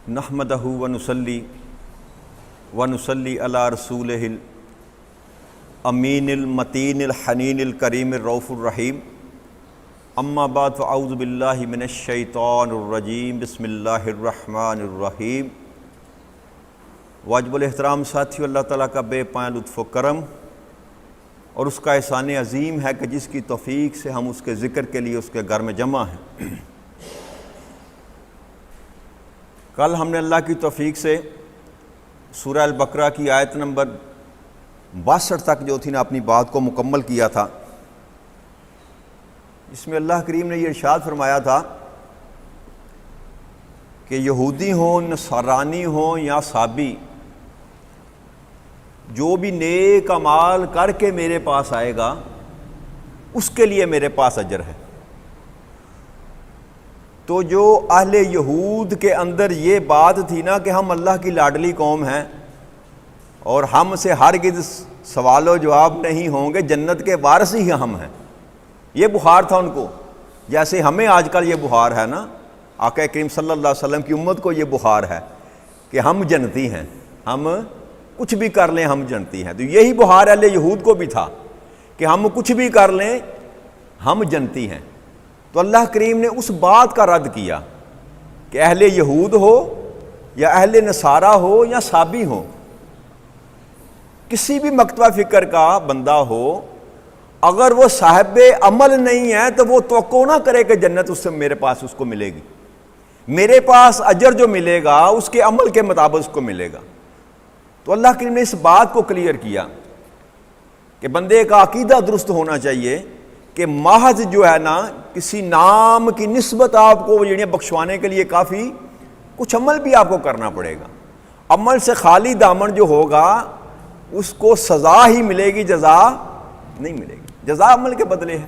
نحمدہ ونصلی علی رسولہ الامین المتین الحنین الکریم الرؤوف الرحیم اما بعد فاعوذ باللہ من الشیطان الرجیم بسم اللہ الرحمن الرحیم۔ واجب الاحترام ساتھیو، اللہ تعالیٰ کا بے پایہ لطف و کرم اور اس کا احسان عظیم ہے کہ جس کی توفیق سے ہم اس کے ذکر کے لیے اس کے گھر میں جمع ہیں۔ کل ہم نے اللہ کی توفیق سے سورہ البقرہ کی آیت نمبر 62 تک جو تھی نا اپنی بات کو مکمل کیا تھا، اس میں اللہ کریم نے یہ ارشاد فرمایا تھا کہ یہودی ہوں، نصرانی ہوں یا صابی، جو بھی نیک اعمال کر کے میرے پاس آئے گا اس کے لیے میرے پاس اجر ہے۔ تو جو اہل یہود کے اندر یہ بات تھی نا کہ ہم اللہ کی لاڈلی قوم ہیں اور ہم سے ہرگز سوال و جواب نہیں ہوں گے، جنت کے وارث ہی ہم ہیں، یہ بخار تھا ان کو، جیسے ہمیں آج کل یہ بخار ہے نا، آقا کریم صلی اللہ علیہ وسلم کی امت کو یہ بخار ہے کہ ہم جنتی ہیں، ہم کچھ بھی کر لیں ہم جنتی ہیں۔ تو یہی بخار اہل یہود کو بھی تھا کہ ہم کچھ بھی کر لیں ہم جنتی ہیں۔ تو اللہ کریم نے اس بات کا رد کیا کہ اہل یہود ہو یا اہل نصارہ ہو یا صابی ہو، کسی بھی مکتبہ فکر کا بندہ ہو، اگر وہ صاحب عمل نہیں ہے تو وہ توقع نہ کرے کہ جنت اس سے میرے پاس اس کو ملے گی، میرے پاس اجر جو ملے گا اس کے عمل کے مطابق اس کو ملے گا۔ تو اللہ کریم نے اس بات کو کلیئر کیا کہ بندے کا عقیدہ درست ہونا چاہیے کہ محض جو ہے نا کسی نام کی نسبت آپ کو بخشوانے کے لیے کافی کچھ عمل بھی آپ کو کرنا پڑے گا۔ عمل سے خالی دامن جو ہوگا اس کو سزا ہی ملے گی، جزا نہیں ملے گی۔ جزا عمل کے بدلے ہے،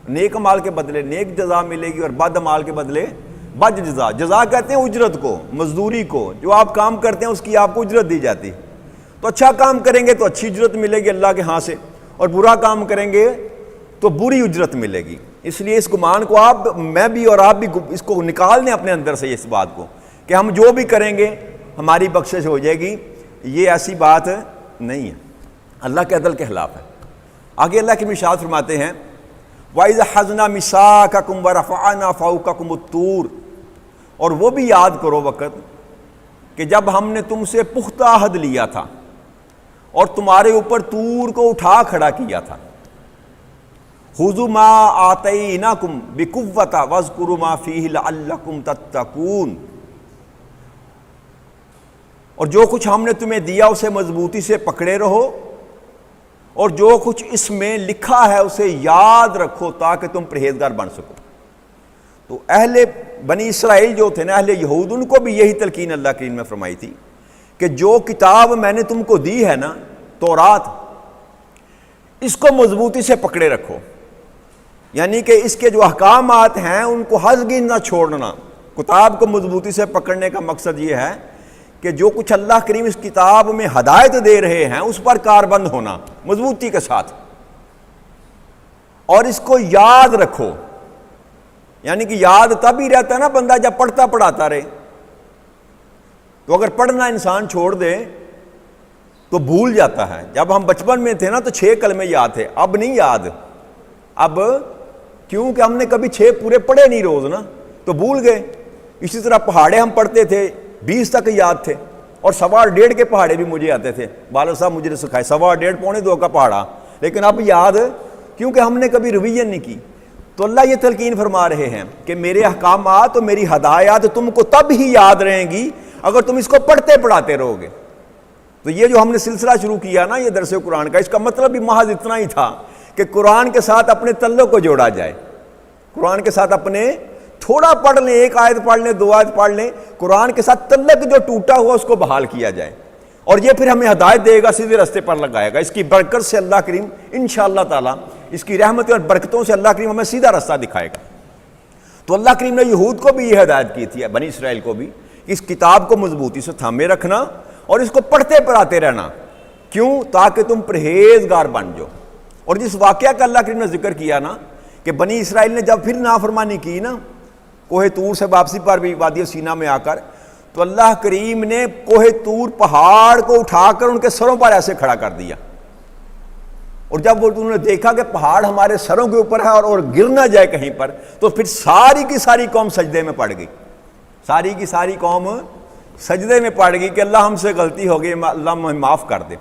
نیک عمال کے بدلے نیک جزا ملے گی اور بد عمال کے بدلے بد جزا۔ جزا کہتے ہیں اجرت کو، مزدوری کو، جو آپ کام کرتے ہیں اس کی آپ کو اجرت دی جاتی ہے۔ تو اچھا کام کریں گے تو اچھی اجرت ملے گی اللہ کے ہاں سے، اور برا کام کریں گے تو بری اجرت ملے گی۔ اس لیے اس گمان کو میں بھی اور آپ بھی اس کو نکال دیں اپنے اندر سے، اس بات کو کہ ہم جو بھی کریں گے ہماری بخشش ہو جائے گی، یہ ایسی بات نہیں ہے، اللہ کے عدل کے خلاف ہے۔ آگے اللہ کے ارشاد فرماتے ہیں وَإِذْ أَخَذْنَا مِيثَاقَكُمْ وَرَفَعْنَا فَوْقَكُمُ الطُّورَ، اور وہ بھی یاد کرو وقت کہ جب ہم نے تم سے پختہ عہد لیا تھا اور تمہارے اوپر طور کو اٹھا کھڑا کیا تھا۔ خُذُوا مَا آتَيْنَاكُمْ بِقُوَّةٍ وَاذْكُرُوا مَا فِيهِ لَعَلَّكُمْ تَتَّقُونَ، اور جو کچھ ہم نے تمہیں دیا اسے مضبوطی سے پکڑے رہو اور جو کچھ اس میں لکھا ہے اسے یاد رکھو تاکہ تم پرہیزگار بن سکو۔ تو اہل بنی اسرائیل جو تھے نا، اہل یہود، ان کو بھی یہی تلقین اللہ کریم نے فرمائی تھی کہ جو کتاب میں نے تم کو دی ہے نا، تورات، اس کو مضبوطی سے پکڑے رکھو، یعنی کہ اس کے جو احکامات ہیں ان کو ہرگز نہ چھوڑنا۔ کتاب کو مضبوطی سے پکڑنے کا مقصد یہ ہے کہ جو کچھ اللہ کریم اس کتاب میں ہدایت دے رہے ہیں اس پر کاربند ہونا مضبوطی کے ساتھ، اور اس کو یاد رکھو، یعنی کہ یاد تب ہی رہتا ہے نا بندہ جب پڑھتا پڑھاتا رہے۔ تو اگر پڑھنا انسان چھوڑ دے تو بھول جاتا ہے۔ جب ہم بچپن میں تھے نا تو 6 کلمے یاد تھے، اب نہیں یاد، اب کیونکہ ہم نے کبھی 6 پورے پڑھے نہیں روز نا، تو بھول گئے۔ اسی طرح پہاڑے ہم پڑھتے تھے، 20 تک یاد تھے، اور 1.25 کے پہاڑے بھی مجھے آتے تھے، والد صاحب مجھے نے سکھائے، 1.25 پونے 2 کا پہاڑا، لیکن اب یاد کیونکہ ہم نے کبھی ریویژن نہیں کی۔ تو اللہ یہ تلقین فرما رہے ہیں کہ میرے احکامات اور میری ہدایات تم کو تب ہی یاد رہیں گی اگر تم اس کو پڑھتے پڑھاتے رہو گے۔ تو یہ جو ہم نے سلسلہ شروع کیا نا یہ درس قرآن کا، اس کا مطلب بھی محض اتنا ہی تھا کہ قرآن کے ساتھ اپنے تعلق کو جوڑا جائے، قرآن کے ساتھ اپنے تھوڑا پڑھ لیں، 1 آیت پڑھ لیں، 2 آیت پڑھ لیں، قرآن کے ساتھ تعلق جو ٹوٹا ہوا اس کو بحال کیا جائے، اور یہ پھر ہمیں ہدایت دے گا، سیدھے راستے پر لگائے گا۔ اس کی برکت سے اللہ کریم انشاءاللہ تعالی، اس کی رحمت اور برکتوں سے اللہ کریم ہمیں سیدھا راستہ دکھائے گا۔ تو اللہ کریم نے یہود کو بھی یہ ہدایت کی تھی، بنی اسرائیل کو بھی، اس کتاب کو مضبوطی سے تھامے رکھنا اور اس کو پڑھتے پڑھاتے رہنا۔ کیوں؟ تاکہ تم پرہیزگار بن جاؤ۔ اور جس واقعہ کا اللہ کریم نے ذکر کیا نا کہ بنی اسرائیل نے جب پھر نافرمانی کی نا کوہ طور سے واپسی پر بھی وادی سینا میں آ کر، تو اللہ کریم نے کوہ طور پہاڑ کو اٹھا کر ان کے سروں پر ایسے کھڑا کر دیا، اور جب وہ انہوں نے دیکھا کہ پہاڑ ہمارے سروں کے اوپر ہے اور گر نہ جائے کہیں پر، تو پھر ساری کی ساری قوم سجدے میں پڑ گئی، ساری کی ساری قوم سجدے میں پڑ گئی کہ اللہ ہم سے غلطی ہو گئی، اللہ ہمیں معاف کر دے،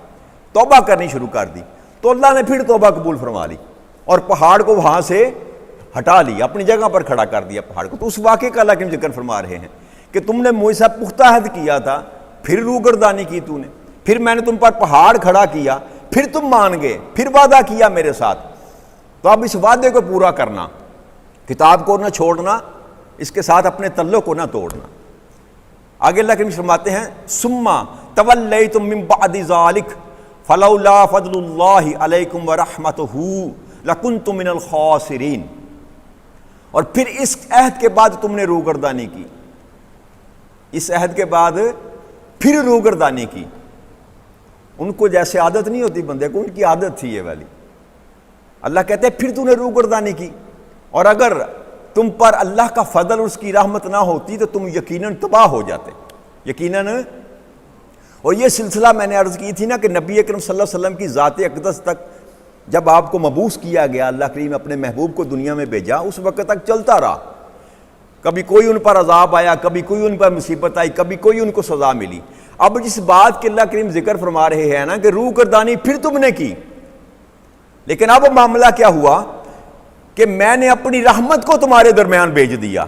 توبہ کرنی شروع کر دی۔ تو اللہ نے پھر توبہ قبول فرما لی اور پہاڑ کو وہاں سے ہٹا لی، اپنی جگہ پر کھڑا کر دیا پہاڑ کو۔ تو اس واقعے کا اللہ کے ذکر فرما رہے ہیں کہ تم نے مجھ سے پختہ عہد کیا تھا، پھر روگردانی کی تو نے، پھر میں نے تم پر پہاڑ کھڑا کیا، پھر تم مان گئے، پھر وعدہ کیا میرے ساتھ، تو اب اس وعدے کو پورا کرنا، کتاب کو نہ چھوڑنا، اس کے ساتھ اپنے تعلق کو نہ توڑنا۔ آگے اللہ کریم فرماتے ہیں ثم تولیتم من بعد ذلک فلولا فضل اللہ علیکم ورحمتہ لکنتم من الخاسرین، اور پھر اس عہد کے بعد تم نے روگردانی کی، اس عہد کے بعد پھر روگردانی کی۔ ان کو جیسے عادت نہیں ہوتی بندے کو، ان کی عادت تھی یہ والی۔ اللہ کہتے ہیں پھر تو نے روگردانی کی، اور اگر تم پر اللہ کا فضل اور اس کی رحمت نہ ہوتی تو تم یقیناً تباہ ہو جاتے، یقیناً۔ اور یہ سلسلہ میں نے عرض کی تھی نا کہ نبی اکرم صلی اللہ علیہ وسلم کی ذات اقدس تک جب آپ کو مبعوث کیا گیا، اللہ کریم اپنے محبوب کو دنیا میں بھیجا، اس وقت تک چلتا رہا، کبھی کوئی ان پر عذاب آیا، کبھی کوئی ان پر مصیبت آئی، کبھی کوئی ان کو سزا ملی۔ اب جس بات کے اللہ کریم ذکر فرما رہے ہیں نا کہ روگردانی پھر تم نے کی، لیکن اب معاملہ کیا ہوا کہ میں نے اپنی رحمت کو تمہارے درمیان بھیج دیا،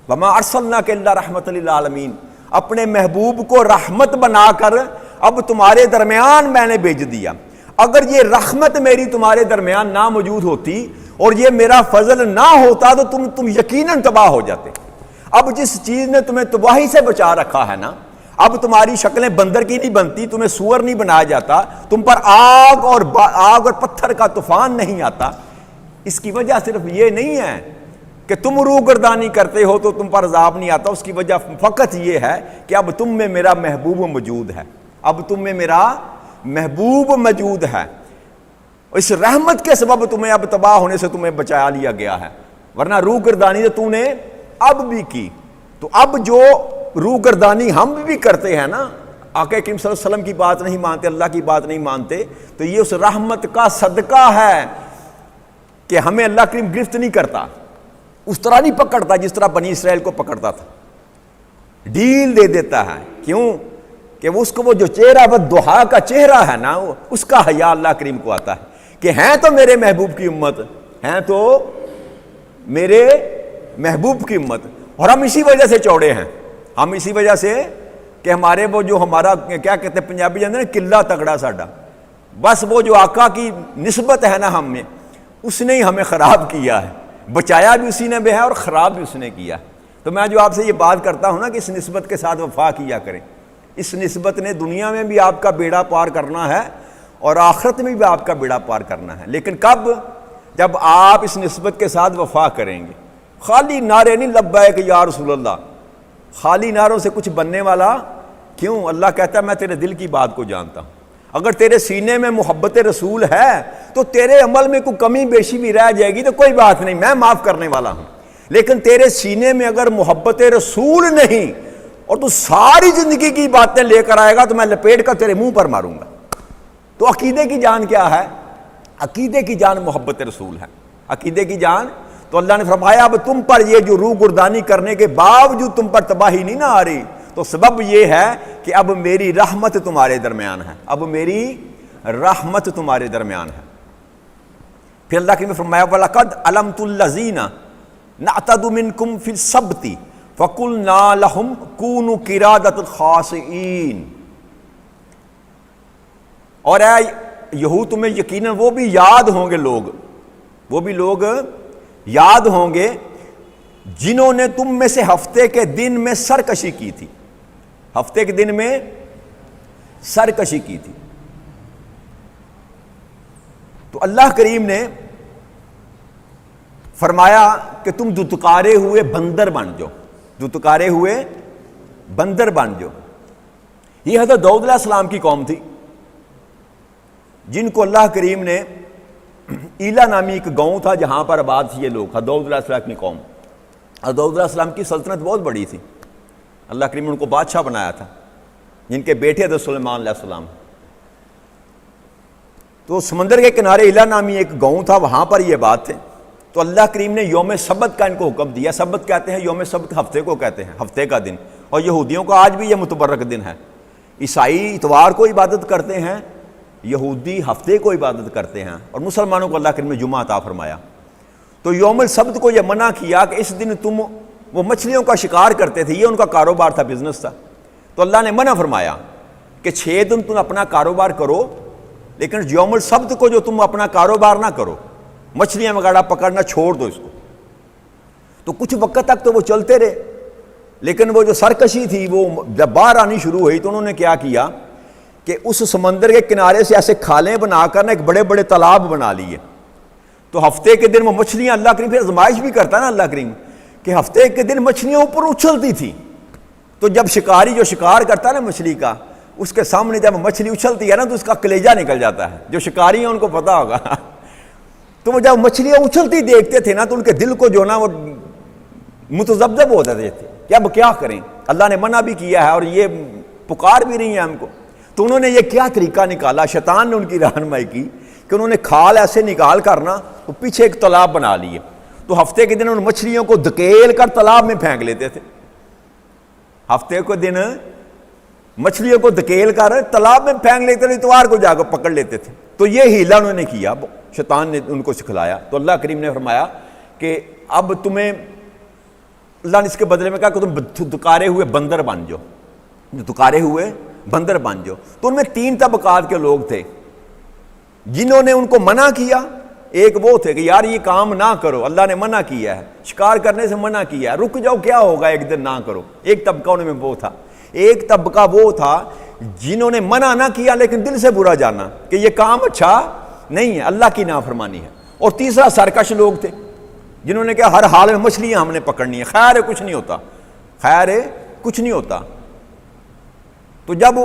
وما ارسلناک الا رحمۃ للعالمین، اپنے محبوب کو رحمت بنا کر اب تمہارے درمیان میں نے بھیج دیا۔ اگر یہ رحمت میری تمہارے درمیان نہ موجود ہوتی اور یہ میرا فضل نہ ہوتا تو تم یقیناً تباہ ہو جاتے۔ اب جس چیز نے تمہیں تباہی سے بچا رکھا ہے نا، اب تمہاری شکلیں بندر کی نہیں بنتی، تمہیں سور نہیں بنایا جاتا، تم پر آگ اور پتھر کا طوفان نہیں آتا، اس کی وجہ صرف یہ نہیں ہے کہ تم روگردانی کرتے ہو تو تم پر عذاب نہیں آتا، اس کی وجہ فقط یہ ہے کہ اب تم میں میرا محبوب موجود ہے، اب تم میں میرا محبوب موجود ہے، اس رحمت کے سبب تمہیں اب تباہ ہونے سے تمہیں بچا لیا گیا ہے، ورنہ روگردانی تو تو نے اب بھی کی۔ تو اب جو روگردانی ہم بھی کرتے ہیں نا، آقا کریم صلی اللہ علیہ وسلم کی بات نہیں مانتے، اللہ کی بات نہیں مانتے، تو یہ اس رحمت کا صدقہ ہے کہ ہمیں اللہ کریم گرفت نہیں کرتا، اس طرح نہیں پکڑتا جس طرح بنی اسرائیل کو پکڑتا تھا، ڈھیل دے دیتا ہے۔ کیوں کہ اس کو وہ جو چہرہ وہ دہا کا چہرہ ہے نا، اس کا حیا اللہ کریم کو آتا ہے کہ ہیں تو میرے محبوب کی امت، ہیں تو میرے محبوب کی امت، اور ہم اسی وجہ سے چوڑے ہیں، ہم اسی وجہ سے کہ ہمارے وہ جو ہمارا کیا کہتے ہیں پنجابی جانتے ہیں نا، قلعہ تگڑا ساڈا، بس وہ جو آقا کی نسبت ہے نا ہم میں، اس نے ہی ہمیں خراب کیا ہے، بچایا بھی اسی نے بھی ہے اور خراب بھی اس نے کیا۔ تو میں جو آپ سے یہ بات کرتا ہوں نا کہ اس نسبت کے ساتھ وفا کیا کریں، اس نسبت نے دنیا میں بھی آپ کا بیڑا پار کرنا ہے اور آخرت میں بھی آپ کا بیڑا پار کرنا ہے، لیکن کب؟ جب آپ اس نسبت کے ساتھ وفا کریں گے۔ خالی نعرے نہیں لبیک یا رسول اللہ، خالی نعروں سے کچھ بننے والا کیوں؟ اللہ کہتا ہے میں تیرے دل کی بات کو جانتا ہوں، اگر تیرے سینے میں محبت رسول ہے تو تیرے عمل میں کوئی کمی بیشی بھی رہ جائے گی تو کوئی بات نہیں، میں معاف کرنے والا ہوں، لیکن تیرے سینے میں اگر محبت رسول نہیں اور تو ساری زندگی کی باتیں لے کر آئے گا تو میں لپیٹ کر تیرے منہ پر ماروں گا۔ تو عقیدے کی جان کیا ہے؟ عقیدے کی جان محبت رسول ہے، عقیدے کی جان۔ تو اللہ نے فرمایا اب تم پر یہ جو روگردانی کرنے کے باوجود تم پر تباہی نہیں نہ آ رہی، تو سبب یہ ہے کہ اب میری رحمت تمہارے درمیان ہے، اب میری رحمت تمہارے درمیان ہے۔ پھر اللہ کے نے فرمایا وَلَقَدْ عَلَمْتُ الَّذِينَ نَعْتَدُ مِنْكُمْ فِي السَّبْتِ فَقُلْنَا لَهُمْ كُونُوا قِرَادَةً خَاسِئِينَ، اور اے یہود تمہیں یقیناً وہ بھی یاد ہوں گے لوگ، وہ بھی لوگ یاد ہوں گے جنہوں نے تم میں سے ہفتے کے دن میں سرکشی کی تھی، ہفتے کے دن میں سرکشی کی تھی۔ تو اللہ کریم نے فرمایا کہ تم دتکارے ہوئے بندر بن جاؤ، دتکارے ہوئے بندر بن جاؤ۔ یہ حضرت داؤد علیہ السلام کی قوم تھی جن کو اللہ کریم نے ایلا نامی ایک گاؤں تھا جہاں پر آباد تھے یہ لوگ، حضرت داؤد علیہ السلام کی قوم۔ حضرت داؤد علیہ السلام کی سلطنت بہت بڑی تھی، اللہ کریم نے ان کو بادشاہ بنایا تھا، جن کے بیٹے حضرت سلیمان علیہ السلام۔ تو سمندر کے کنارے ایلا نامی ایک گاؤں تھا، وہاں پر یہ بات ہے۔ تو اللہ کریم نے یوم سبت کا ان کو حکم دیا۔ سبت کہتے ہیں یوم سبت، ہفتے کو کہتے ہیں، ہفتے کا دن، اور یہودیوں کا آج بھی یہ متبرک دن ہے۔ عیسائی اتوار کو عبادت کرتے ہیں، یہودی ہفتے کو عبادت کرتے ہیں، اور مسلمانوں کو اللہ کریم نے جمعہ عطا فرمایا۔ تو یوم السبت کو یہ منع کیا کہ اس دن تم وہ مچھلیوں کا شکار کرتے تھے، یہ ان کا کاروبار تھا، بزنس تھا۔ تو اللہ نے منع فرمایا کہ 6 دن تم اپنا کاروبار کرو، لیکن یوم السبت کو جو تم اپنا کاروبار نہ کرو، مچھلیاں وغیرہ پکڑنا چھوڑ دو اس کو۔ تو کچھ وقت تک تو وہ چلتے رہے، لیکن وہ جو سرکشی تھی وہ جب باہر آنی شروع ہوئی تو انہوں نے کیا کیا کہ اس سمندر کے کنارے سے ایسے کھالیں بنا کر ایک بڑے بڑے تالاب بنا لیے۔ تو ہفتے کے دن وہ مچھلیاں، اللہ کریم پھر آزمائش بھی کرتا ہے نا اللہ کریم، کہ ہفتے کے دن مچھلیاں اوپر اچھلتی تھی۔ تو جب شکاری جو شکار کرتا ہے نا مچھلی کا، اس کے سامنے جب مچھلی اچھلتی ہے نا تو اس کا کلیجہ نکل جاتا ہے، جو شکاری ہیں ان کو پتا ہوگا۔ تو وہ جب مچھلیاں اچھلتی دیکھتے تھے نا تو ان کے دل کو جو نا وہ متذبذب ہو جاتے تھے کہ اب کیا کریں، اللہ نے منع بھی کیا ہے اور یہ پکار بھی نہیں ہے ہم کو۔ تو انہوں نے یہ کیا طریقہ نکالا، شیطان نے ان کی رہنمائی کی کہ انہوں نے کھال ایسے نکال کر نا تو پیچھے ایک تالاب بنا لیے۔ تو ہفتے کے دن ان مچھلیوں کو دھکیل کر تالاب میں پھینک لیتے تھے، ہفتے کے دن مچھلیوں کو دھکیل کر تالاب میں پھینک لیتے تھے، اتوار کو جا کر پکڑ لیتے تھے۔ تو یہ ہیلا انہوں نے کیا، شیطان نے ان کو سکھلایا۔ تو اللہ کریم نے فرمایا کہ اب تمہیں، اللہ نے اس کے بدلے میں کہا کہ تم دکارے ہوئے بندر بن جاؤ، دکارے ہوئے بندر بن جاؤ۔ تو ان میں 3 طبقات کے لوگ تھے جنہوں نے ان کو منع کیا۔ ایک وہ تھے کہ یار یہ کام نہ کرو، اللہ نے منع کیا ہے، شکار کرنے سے منع کیا ہے، رک جاؤ کیا ہوگا ایک دن نہ کرو۔ ایک طبقہ ان میں وہ تھا۔ ایک طبقہ وہ تھا جنہوں نے منع نہ کیا لیکن دل سے برا جانا کہ یہ کام اچھا نہیں ہے، اللہ کی نافرمانی ہے۔ اور تیسرا سرکش لوگ تھے جنہوں نے کہا ہر حال میں مچھلیاں ہم نے پکڑنی ہے، خیر ہے کچھ نہیں ہوتا، خیر ہے کچھ نہیں ہوتا۔ تو جب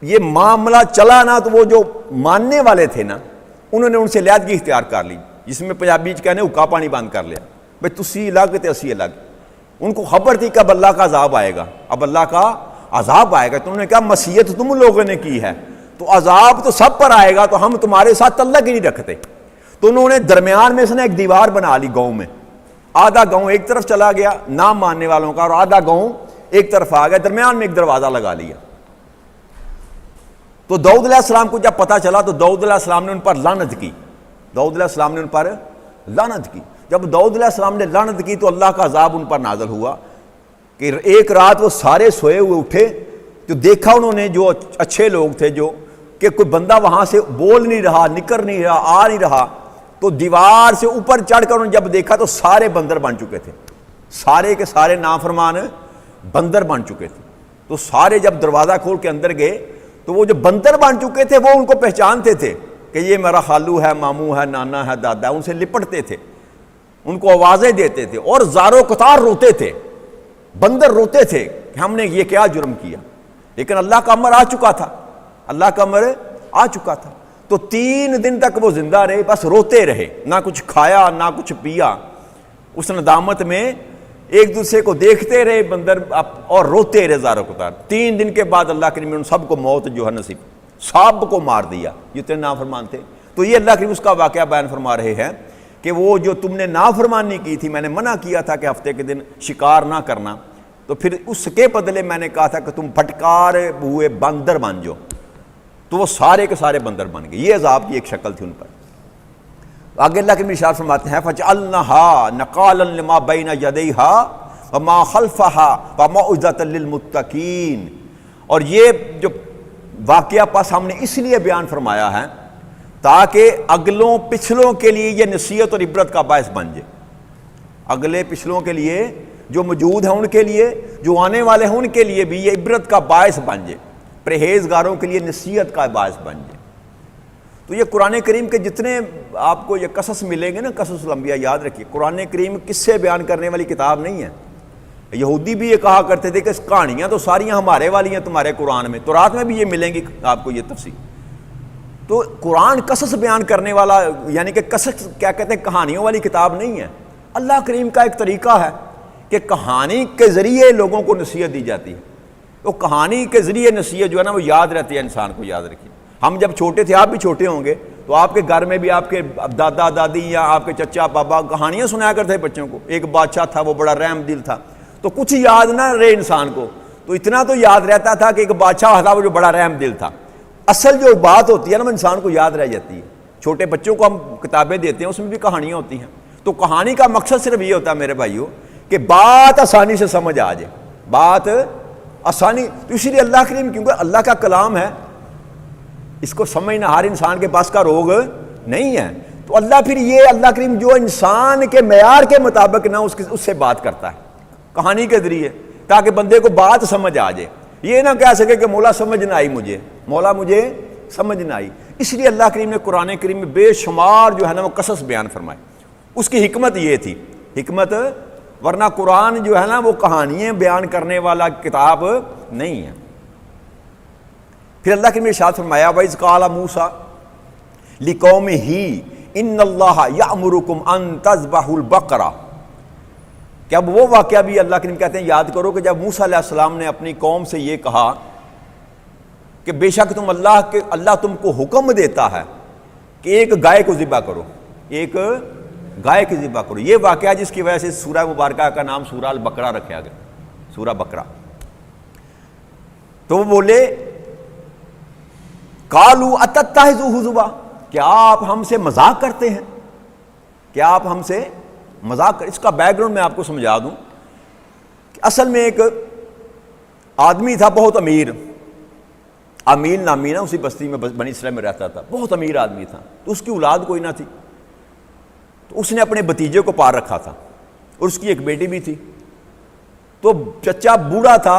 یہ معاملہ چلا نا تو وہ جو ماننے والے تھے نا انہوں نے ان سے علیحدگی اختیار کر لی، جس میں پنجابی کہنے حکا پانی بند کر لیا، بھائی تسی الگ تے اسی الگ۔ ان کو خبر تھی کہ اب اللہ کا عذاب آئے گا، اب اللہ کا عذاب آئے گا۔ تو انہوں نے کہا مسیحت تم لوگوں نے کی ہے تو عذاب تو سب پر آئے گا، تو ہم تمہارے ساتھ تعلق ہی نہیں رکھتے۔ تو انہوں نے درمیان میں سے نا ایک دیوار بنا لی گاؤں میں، آدھا گاؤں ایک طرف چلا گیا نام ماننے والوں کا اور آدھا گاؤں ایک طرف آ گیا، درمیان میں ایک دروازہ لگا لیا۔ تو داؤد علیہ السلام کو جب پتہ چلا تو داؤد علیہ السلام نے ان پر لعنت کی، داؤد علیہ السلام نے ان پر لعنت کی۔ جب داؤد علیہ السلام نے لعنت کی تو اللہ کا عذاب ان پر نازل ہوا کہ ایک رات وہ سارے سوئے ہوئے اٹھے تو دیکھا انہوں نے جو اچھے لوگ تھے جو کہ کوئی بندہ وہاں سے بول نہیں رہا، نکل نہیں رہا، آ نہیں رہا۔ تو دیوار سے اوپر چڑھ کر انہوں نے جب دیکھا تو سارے بندر بن چکے تھے، سارے کے سارے نافرمان بندر بن چکے تھے۔ تو سارے جب دروازہ کھول کے اندر گئے تو وہ جو بندر بن چکے تھے وہ ان کو پہچانتے تھے کہ یہ میرا خالو ہے، ماموں ہے، نانا ہے، دادا ہے، ان سے لپٹتے تھے، ان کو آوازیں دیتے تھے اور زارو قطار روتے تھے۔ بندر روتے تھے کہ ہم نے یہ کیا جرم کیا، لیکن اللہ کا امر آ چکا تھا، اللہ کا امر آ چکا تھا۔ تو 3 دن تک وہ زندہ رہے، بس روتے رہے، نہ کچھ کھایا نہ کچھ پیا۔ اس ندامت میں ایک دوسرے کو دیکھتے رہے بندر اور روتے رہے زارو قطار۔ 3 دن کے بعد اللہ کریم نے ان سب کو موت جو ہے نصیب، سب کو مار دیا جتنے نافرمان تھے۔ تو یہ اللہ کریم اس کا واقعہ بیان فرما رہے ہیں کہ وہ جو تم نے نافرمانی کی تھی، میں نے منع کیا تھا کہ ہفتے کے دن شکار نہ کرنا، تو پھر اس کے بدلے میں نے کہا تھا کہ تم پھٹکار ہوئے بندر بن جاؤ، تو وہ سارے کے سارے بندر بن گئے۔ یہ عذاب کی ایک شکل تھی ان پر۔ آگے اللہ کے ارشاد فرماتے ہیں فَجْعَلْنَهَا نَقَالًا لِمَا بَيْنَ يَدَيْهَا وَمَا خَلْفَهَا وَمَوْعِظَةً لِلْمُتَّقِينَ۔ اور یہ جو واقعہ پس ہم نے اس لیے بیان فرمایا ہے تاکہ اگلوں پچھلوں کے لیے یہ نصیحت اور عبرت کا باعث بن جائے، اگلے پچھلوں کے لیے جو موجود ہیں ان کے لیے، جو آنے والے ہیں ان کے لیے بھی یہ عبرت کا باعث بن جائے، پرہیزگاروں کے لیے نصیحت کا باعث بن جائے۔ تو یہ قرآن کریم کے جتنے آپ کو یہ قصص ملیں گے نا، قصص الانبیاء، یاد رکھیے قرآن کریم قصے بیان کرنے والی کتاب نہیں ہے۔ یہودی بھی یہ کہا کرتے تھے کہ اس کہانیاں تو ساریاں ہمارے والی ہیں تمہارے قرآن میں، تورات میں بھی یہ ملیں گی آپ کو یہ تفصیل۔ تو قرآن قصص بیان کرنے والا، یعنی کہ قصص کیا کہتے ہیں، کہانیوں والی کتاب نہیں ہے۔ اللہ کریم کا ایک طریقہ ہے کہ کہانی کے ذریعے لوگوں کو نصیحت دی جاتی ہے. تو کہانی کے ذریعے نصیحت جو ہے نا وہ یاد رہتی ہے انسان کو. یاد رکھیے ہم جب چھوٹے تھے, آپ بھی چھوٹے ہوں گے, تو آپ کے گھر میں بھی آپ کے دادا دادی یا آپ کے چچا پاپا کہانیاں سنایا کرتے بچوں کو. ایک بادشاہ تھا, وہ بڑا رحم دل تھا, تو کچھ یاد نہ رہے انسان کو, تو اتنا تو یاد رہتا تھا کہ ایک بادشاہ تھا وہ جو بڑا رحم دل تھا. اصل جو بات ہوتی ہے نا وہ انسان کو یاد رہ جاتی ہے. چھوٹے بچوں کو ہم کتابیں دیتے ہیں, اس میں بھی کہانیاں ہوتی ہیں. تو کہانی کا مقصد صرف یہ ہوتا ہے میرے بھائیوں کہ بات آسانی سے سمجھ آ جائے, بات آسانی. تو اسی لیے اللہ کریم, کیونکہ اللہ کا کلام ہے, اس کو سمجھنا ہر انسان کے پاس کا روگ نہیں ہے. تو اللہ پھر یہ اللہ کریم جو انسان کے معیار کے مطابق نہ اس سے بات کرتا ہے کہانی کے ذریعے, تاکہ بندے کو بات سمجھ آ جائے. یہ نہ کہہ سکے کہ مولا سمجھ نہ آئی مجھے, مولا مجھے سمجھ نہ آئی. اس لیے اللہ کریم نے قرآن کریم میں بے شمار جو ہے نا وہ قصص بیان فرمائے. اس کی حکمت یہ تھی, حکمت, ورنہ قرآن جو ہے نا وہ کہانیاں بیان کرنے والا کتاب نہیں ہے. پھر اللہ کریم نے ارشاد فرمایا وَإِذْ قَالَ مُوسَىٰ لِقَوْمِهِ إِنَّ اللَّهَ يَأْمُرُكُمْ أَن تَذْبَحُوا الْبَقَرَةَ. کہ اب وہ واقعہ بھی اللہ کریم کہتے ہیں یاد کرو کہ جب موسیٰ علیہ السلام نے اپنی قوم سے یہ کہا کہ بے شک اللہ تم کو حکم دیتا ہے کہ ایک گائے کو ذبح کرو, ایک گائے کی ذبح کرو. یہ واقعہ جس کی وجہ سے سورہ مبارکہ کا نام سورہ البقرہ رکھا گیا, سورہ بقرہ. تو وہ بولے قالوا اتتخذوا ہزوا, کیا آپ ہم سے مذاق کرتے ہیں, کیا آپ ہم سے مذاق کر. اس کا بیک گراؤنڈ میں آپ کو سمجھا دوں کہ اصل میں ایک آدمی تھا بہت امیر, امیل نامی نا, اسی بستی میں بنی اسرائیل میں رہتا تھا, بہت امیر آدمی تھا. تو اس کی اولاد کوئی نہ تھی, تو اس نے اپنے بھتیجے کو پال رکھا تھا, اور اس کی ایک بیٹی بھی تھی. تو چچا بوڑھا تھا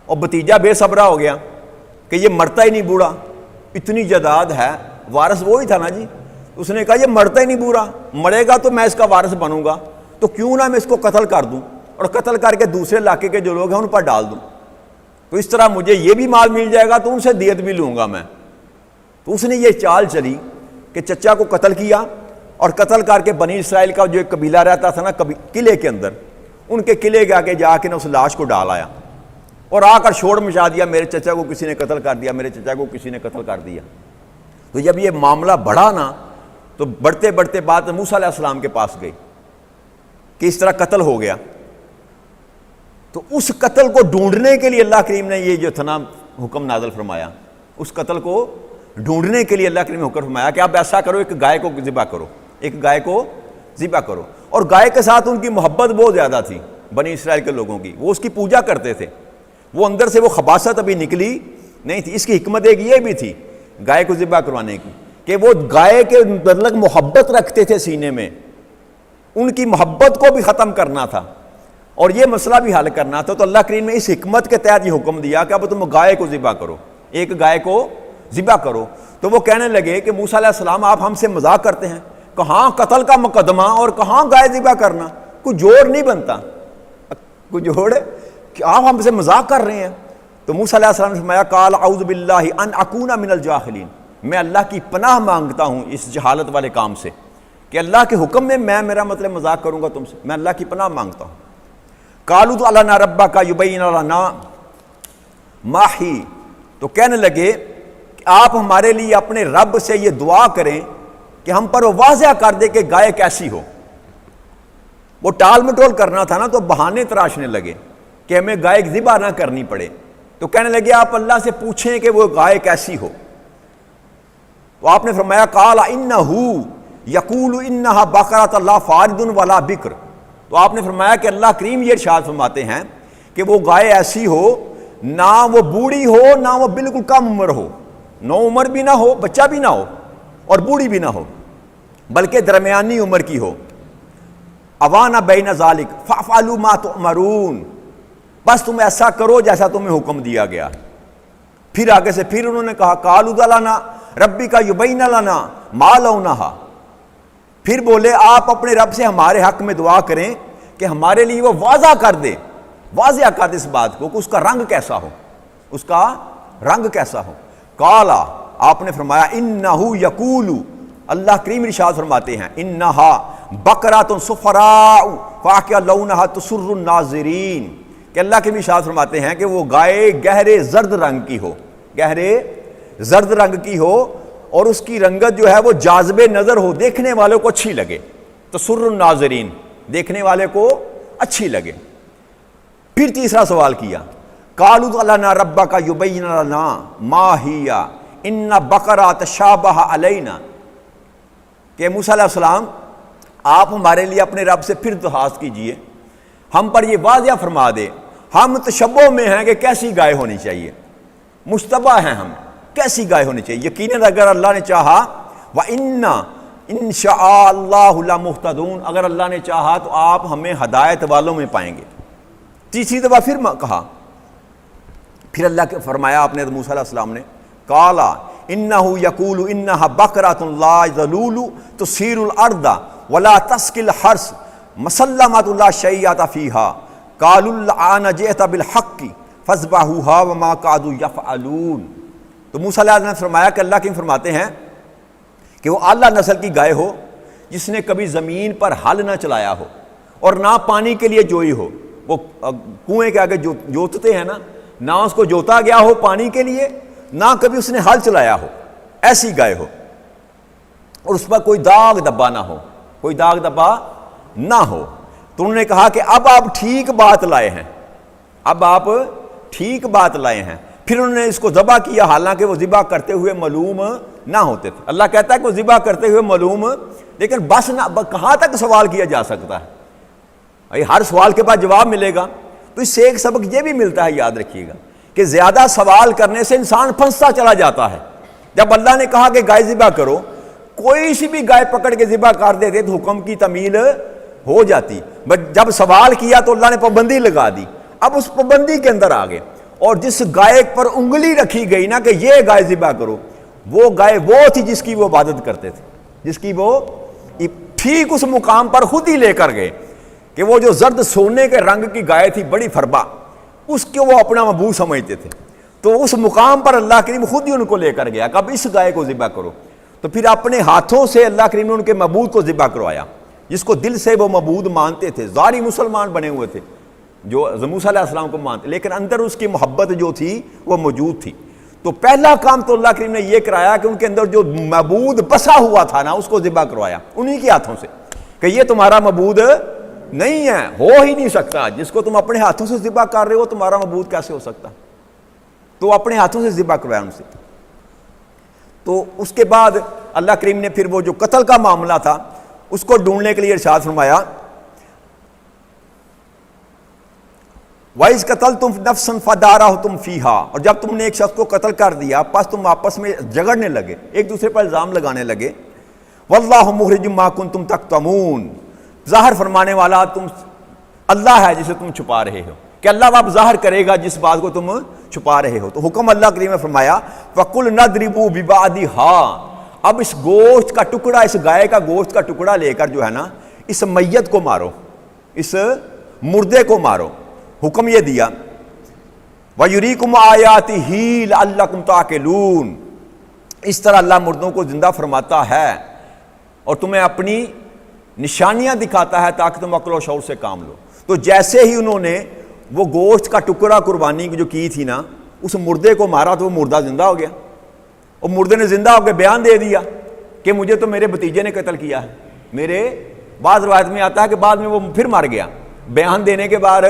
اور بھتیجا بے صبرا ہو گیا کہ یہ مرتا ہی نہیں بوڑھا, اتنی جائیداد ہے, وارث وہی تھا نا جی. اس نے کہا یہ مرتا ہی نہیں بوڑھا, مرے گا تو میں اس کا وارث بنوں گا, تو کیوں نہ میں اس کو قتل کر دوں اور قتل کر کے دوسرے علاقے کے جو لوگ ہیں ان پر ڈال دوں, تو اس طرح مجھے یہ بھی مال مل جائے گا, تو ان سے دیت بھی لوں گا میں. تو اس نے یہ چال چلی کہ چچا کو قتل کیا, اور قتل کر کے بنی اسرائیل کا جو ایک قبیلہ رہتا تھا نا قلعے کے اندر, ان کے قلعے کے آگے جا کے نا اس لاش کو ڈال آیا, اور آ کر شور مچا دیا میرے چچا کو کسی نے قتل کر دیا, میرے چچا کو کسی نے قتل کر دیا. تو جب یہ معاملہ بڑھا نا, تو بڑھتے بڑھتے بات موسیٰ علیہ السلام کے پاس گئی کہ اس طرح قتل ہو گیا. تو اس قتل کو ڈھونڈنے کے لیے اللہ کریم نے یہ جو تھا نا حکم نازل فرمایا, اس قتل کو ڈھونڈنے کے لیے اللہ کریم نے حکم فرمایا کہ آپ ایسا کرو, ایک گائے کو ذبح کرو, ایک گائے کو ذبح کرو. اور گائے کے ساتھ ان کی محبت بہت زیادہ تھی بنی اسرائیل کے لوگوں کی, وہ اس کی پوجا کرتے تھے, وہ اندر سے وہ خباثت ابھی نکلی نہیں تھی. اس کی حکمت ایک یہ بھی تھی گائے کو ذبح کروانے کی کہ وہ گائے کے متعلق محبت رکھتے تھے سینے میں, ان کی محبت کو بھی ختم کرنا تھا اور یہ مسئلہ بھی حل کرنا تھا. تو اللہ کریم نے اس حکمت کے تحت یہ حکم دیا کہ اب تم گائے کو ذبح کرو, ایک گائے کو ذبح کرو. تو وہ کہنے لگے کہ موسیٰ علیہ السلام آپ ہم سے مذاق کرتے ہیں, کہاں قتل کا مقدمہ اور کہاں گائے ذبح کرنا, کوئی جوڑ نہیں بنتا, کوئی جوڑ کہ آپ ہم سے مذاق کر رہے ہیں. تو موسیٰ علیہ السلام نے فرمایا قال اعوذ باللہ ان اکون من الجاہلین, میں اللہ کی پناہ مانگتا ہوں اس جہالت والے کام سے کہ اللہ کے حکم میں میرا مطلب مذاق کروں گا تم سے, میں اللہ کی پناہ مانگتا ہوں. قالوا ادع لنا ربک یبین لنا ما ہی, تو کہنے لگے کہ آپ ہمارے لیے اپنے رب سے یہ دعا کریں کہ ہم پر وہ واضح کر دے کہ گائے کیسی ہو. وہ ٹال مٹول کرنا تھا نا, تو بہانے تراشنے لگے کہ ہمیں گائے ذبح نہ کرنی پڑے. تو کہنے لگے آپ اللہ سے پوچھیں کہ وہ گائے کیسی ہو. تو آپ نے فرمایا قال انہ یقول انہا بقرۃ لا فارض ولا بکر. تو آپ نے فرمایا کہ اللہ کریم یہ ارشاد فرماتے ہیں کہ وہ گائے ایسی ہو نہ وہ بوڑھی ہو نہ وہ بالکل کم عمر ہو, نو عمر بھی نہ ہو, بچہ بھی نہ ہو اور بوڑھی بھی نہ ہو, بلکہ درمیانی عمر کی ہو. اوانا بین ذالک فافعلوا ما تؤمرون, بس تم ایسا کرو جیسا تمہیں حکم دیا گیا. پھر آگے سے پھر انہوں نے کہا قالوا ادع لنا ربک یبین لنا ما لونہا, پھر بولے آپ اپنے رب سے ہمارے حق میں دعا کریں کہ ہمارے لیے وہ واضح کر دے, واضح کر دے اس بات کو کہ اس کا رنگ کیسا ہو, اس کا رنگ کیسا ہو. قالا, آپ نے فرمایا انہ یقول, اللہ کریم ارشاد فرماتے ہیں انہا بقرات صفراء فاقع لونها تسر الناظرین، کہ اللہ کے بھی ارشاد فرماتے ہیں کہ وہ گائے گہرے زرد رنگ کی ہو، گہرے زرد رنگ کی ہو، اور اس کی رنگت جو ہے وہ جاذب نظر ہو، دیکھنے والوں کو اچھی لگے، تسر الناظرین، دیکھنے والے کو اچھی لگے۔ پھر تیسرا سوال کیا، قالوا لنا ربک یبین لنا ما ہی ان بقرہ تشابہ علینا، کہ موسیٰ علیہ السلام آپ ہمارے لیے اپنے رب سے پھر درخواست کیجئے، ہم پر یہ واضح فرما دے، ہم تشبہ میں ہیں کہ کیسی گائے ہونی چاہیے، مشتبہ ہیں ہم، کیسی گائے ہونی چاہیے۔ یقیناً اگر اللہ نے چاہا وَإِنَّا إِن شَاءَ اللَّهُ لَمُهْتَدُونَ، اگر اللہ نے چاہا تو آپ ہمیں ہدایت والوں میں پائیں گے۔ تیسری دفعہ پھر کہا، پھر اللہ کے فرمایا آپ نے موسیٰ علیہ السلام نے، قَالَ إِنَّهُ يَقُولُ إِنَّهَا بَقْرَةٌ لَا ذَلُولُ تُثِيرُ الْأَرْضَ وَلَا تَسْقِي الْحَرْثَ مُسَلَّمَةٌ لَا شَيْئَةَ فِيهَا قَالُوا الْآنَ جِئْتَ بِالْحَقِّ فَاذْبَحُوهَا وَمَا كَادُوا يَفْعَلُونَ۔ تو موسیٰ علیہ السلام نے فرمایا کہ اللہ کریم فرماتے ہیں کہ وہ اعلیٰ نسل کی گائے ہو جس نے کبھی زمین پر ہل نہ چلایا ہو اور نہ پانی کے لیے جوئی ہو، وہ کنویں کے آگے جوتتے ہیں نا، نہ اس کو جوتا گیا ہو پانی کے لیے، نہ کبھی اس نے ہل چلایا ہو، ایسی گائے ہو، اور اس پر کوئی داغ دبا نہ ہو، کوئی داغ دبا نہ ہو۔ تو انہوں نے کہا کہ اب آپ ٹھیک بات لائے ہیں، اب آپ ٹھیک بات لائے ہیں۔ پھر انہوں نے اس کو ذبح کیا، حالانکہ وہ ذبح کرتے ہوئے معلوم نہ ہوتے تھے۔ اللہ کہتا ہے کہ وہ ذبح کرتے ہوئے معلوم، لیکن بس نہ، کہاں تک سوال کیا جا سکتا ہے؟ ہر سوال کے بعد جواب ملے گا۔ تو اس سے ایک سبق یہ بھی ملتا ہے، یاد رکھیے گا، کہ زیادہ سوال کرنے سے انسان پھنستا چلا جاتا ہے۔ جب اللہ نے کہا کہ گائے ذبح کرو، کوئی سی بھی گائے پکڑ کے ذبح کر دیتے تو حکم کی تعمیل ہو جاتی، بٹ جب سوال کیا تو اللہ نے پابندی لگا دی۔ اب اس پابندی کے اندر آ گئے، اور جس گائے پر انگلی رکھی گئی نا کہ یہ گائے ذبح کرو، وہ گائے وہ تھی جس کی وہ عبادت کرتے تھے، جس کی وہ ٹھیک اس مقام پر خود ہی لے کر گئے کہ وہ جو زرد سونے کے رنگ کی گائے تھی بڑی فربا، اس کے وہ اپنا معبود سمجھتے تھے، تو اس مقام پر اللہ کریم خود ہی ان کو لے کر گیا کہ اب اس گائے کو ذبح کرو۔ تو پھر اپنے ہاتھوں سے اللہ کریم نے ان کے معبود کو ذبح کروایا، جس کو دل سے وہ معبود مانتے تھے، ظاہری مسلمان بنے ہوئے تھے جو موسیٰ علیہ السلام کو مانتے، لیکن اندر اس کی محبت جو تھی وہ موجود تھی۔ تو پہلا کام تو اللہ کریم نے یہ کرایا کہ ان کے اندر جو معبود بسا ہوا تھا نا، اس کو ذبح کروایا انہی کے ہاتھوں سے، کہ یہ تمہارا معبود نہیں ہے، ہو ہی نہیں سکتا، جس کو تم اپنے ہاتھوں سے ذبح کر رہے ہو تمہارا معبود کیسے ہو سکتا؟ تو اپنے ہاتھوں سے ذبح کروایا ان سے۔ تو اس کے بعد اللہ کریم نے پھر وہ جو قتل کا معاملہ تھا اس کو ڈھونڈنے کے لیے ارشاد فرمایا، وَإِذْ قَتَلْتُمْ نَفْسًا فَدَارَأْتُمْ فِيهَا، اور جب تم نے ایک شخص کو قتل کر دیا پس تم آپس میں جھگڑنے لگے، ایک دوسرے پر الزام لگانے لگے، وَاللَّهُ مُخْرِجٌ مَا كُنتُمْ تَكْتُمُونَ، ظاہر فرمانے والا تم اللہ ہے جسے تم چھپا رہے ہو، کہ اللہ اب ظاہر کرے گا جس بات کو تم چھپا رہے ہو۔ تو حکم اللہ کریم نے فرمایا وَقُلْ نَضْرِبُوا بِبَعْضِهَا، اب اس گوشت کا ٹکڑا، اس گائے کا گوشت کا ٹکڑا لے کر جو ہے نا اس میت کو مارو، اس مردے کو مارو۔ حکم یہ دیا وَيُرِيكُمْ آيَاتِهِ لَعَلَّكُمْ تَعْقِلُونَ، اس طرح اللہ مردوں کو زندہ فرماتا ہے اور تمہیں اپنی نشانیاں دکھاتا ہے تاکہ تم عقل و شعور سے کام لو۔ تو جیسے ہی انہوں نے وہ گوشت کا ٹکڑا قربانی جو کی تھی نا، اس مردے کو مارا تو وہ مردہ زندہ ہو گیا، اور مردے نے زندہ ہو کے بیان دے دیا کہ مجھے تو میرے بھتیجے نے قتل کیا ہے۔ میرے بعض روایت میں آتا ہے کہ بعد میں وہ پھر مر گیا، بیان دینے کے بعد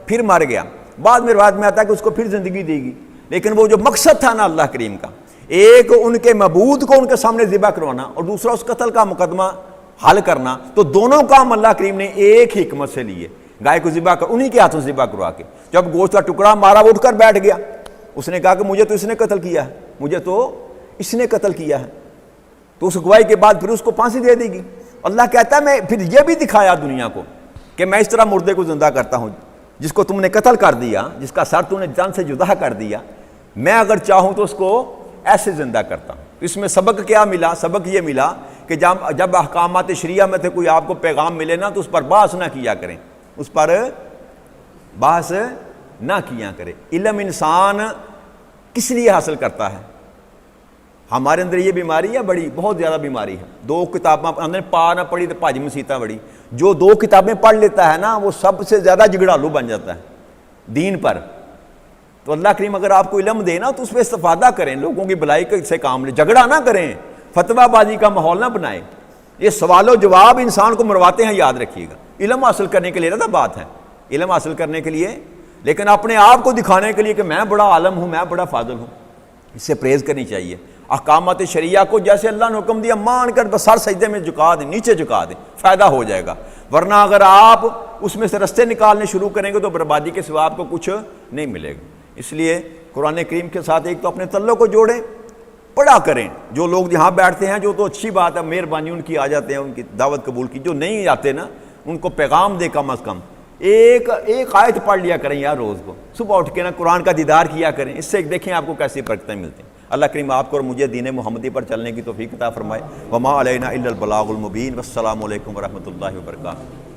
پھر مر گیا، بعد میں روایت میں آتا ہے کہ اس کو پھر زندگی دے گی۔ لیکن وہ جو مقصد تھا نا اللہ کریم کا، ایک ان کے معبود کو ان کے سامنے ذبح کروانا اور دوسرا اس قتل کا مقدمہ حل کرنا، تو دونوں کام اللہ کریم نے ایک حکمت سے لیے، گائے کو ذبح کر انہی کے ہاتھوں سے ذبح کروا کے۔ جب گوشت کا ٹکڑا مارا وہ اٹھ کر بیٹھ گیا، اس نے کہا کہ مجھے تو اس نے قتل کیا ہے، مجھے تو اس نے قتل کیا ہے۔ تو اس گواہی کے بعد پھر اس کو پھانسی دے دی گی۔ اللہ کہتا ہے میں پھر یہ بھی دکھایا دنیا کو کہ میں اس طرح مردے کو زندہ کرتا ہوں، جس کو تم نے قتل کر دیا، جس کا سر تم نے جان سے جدا کر دیا، میں اگر چاہوں تو اس کو ایسے زندہ کرتا ہوں۔ تو اس میں سبق کیا ملا؟ سبق یہ ملا کہ جب احکامات شریعہ میں سے کوئی آپ کو پیغام ملے نا تو اس پر بحث نہ کیا کریں، اس پر بحث نہ کیا کریں۔ علم انسان کس لیے حاصل کرتا ہے؟ ہمارے اندر یہ بیماری ہے بڑی، بہت زیادہ بیماری ہے، 2 کتابیں ہم نے پا نہ پڑھی تو بھاجی مسیتاں بڑی۔ جو 2 کتابیں پڑھ لیتا ہے نا وہ سب سے زیادہ جھگڑالو بن جاتا ہے دین پر۔ تو اللہ کریم اگر آپ کو علم دے نا تو اس پہ استفادہ کریں، لوگوں کی بھلائی سے کام لیں، جھگڑا نہ کریں، فتویٰ بازی کا ماحول نہ بنائیں۔ یہ سوال و جواب انسان کو مرواتے ہیں، یاد رکھیے گا۔ علم حاصل کرنے کے لیے نا بات ہے، علم حاصل کرنے کے لیے، لیکن اپنے آپ کو دکھانے کے لیے کہ میں بڑا عالم ہوں، میں بڑا فاضل ہوں، اس سے پرہیز کرنی چاہیے۔ احکامات شریعہ کو جیسے اللہ نے حکم دیا مان کر بس سر سجدے میں جھکا دیں، نیچے جھکا دیں، فائدہ ہو جائے گا۔ ورنہ اگر آپ اس میں سے رستے نکالنے شروع کریں گے تو بربادی کے سوا آپ کو کچھ نہیں ملے گا۔ اس لیے قرآن کریم کے ساتھ ایک تو اپنے تعلق کو جوڑیں، پڑھا کریں۔ جو لوگ یہاں بیٹھتے ہیں جو تو اچھی بات ہے، مہربانی ان کی آ جاتے ہیں، ان کی دعوت قبول کی۔ جو نہیں آتے نا ان کو پیغام دے، کم از کم ایک آیت پڑھ لیا کریں یار روز کو، صبح اٹھ کے نا قرآن کا دیدار کیا کریں، اس سے دیکھیں آپ کو کیسی برکتیں ملتی ہیں۔ اللہ کریم آپ کو اور مجھے دین محمدی پر چلنے کی توفیق عطا فرمائے۔ وما علینا الا البلاغ المبین۔ والسلام علیکم ورحمۃ اللہ وبرکاتہ۔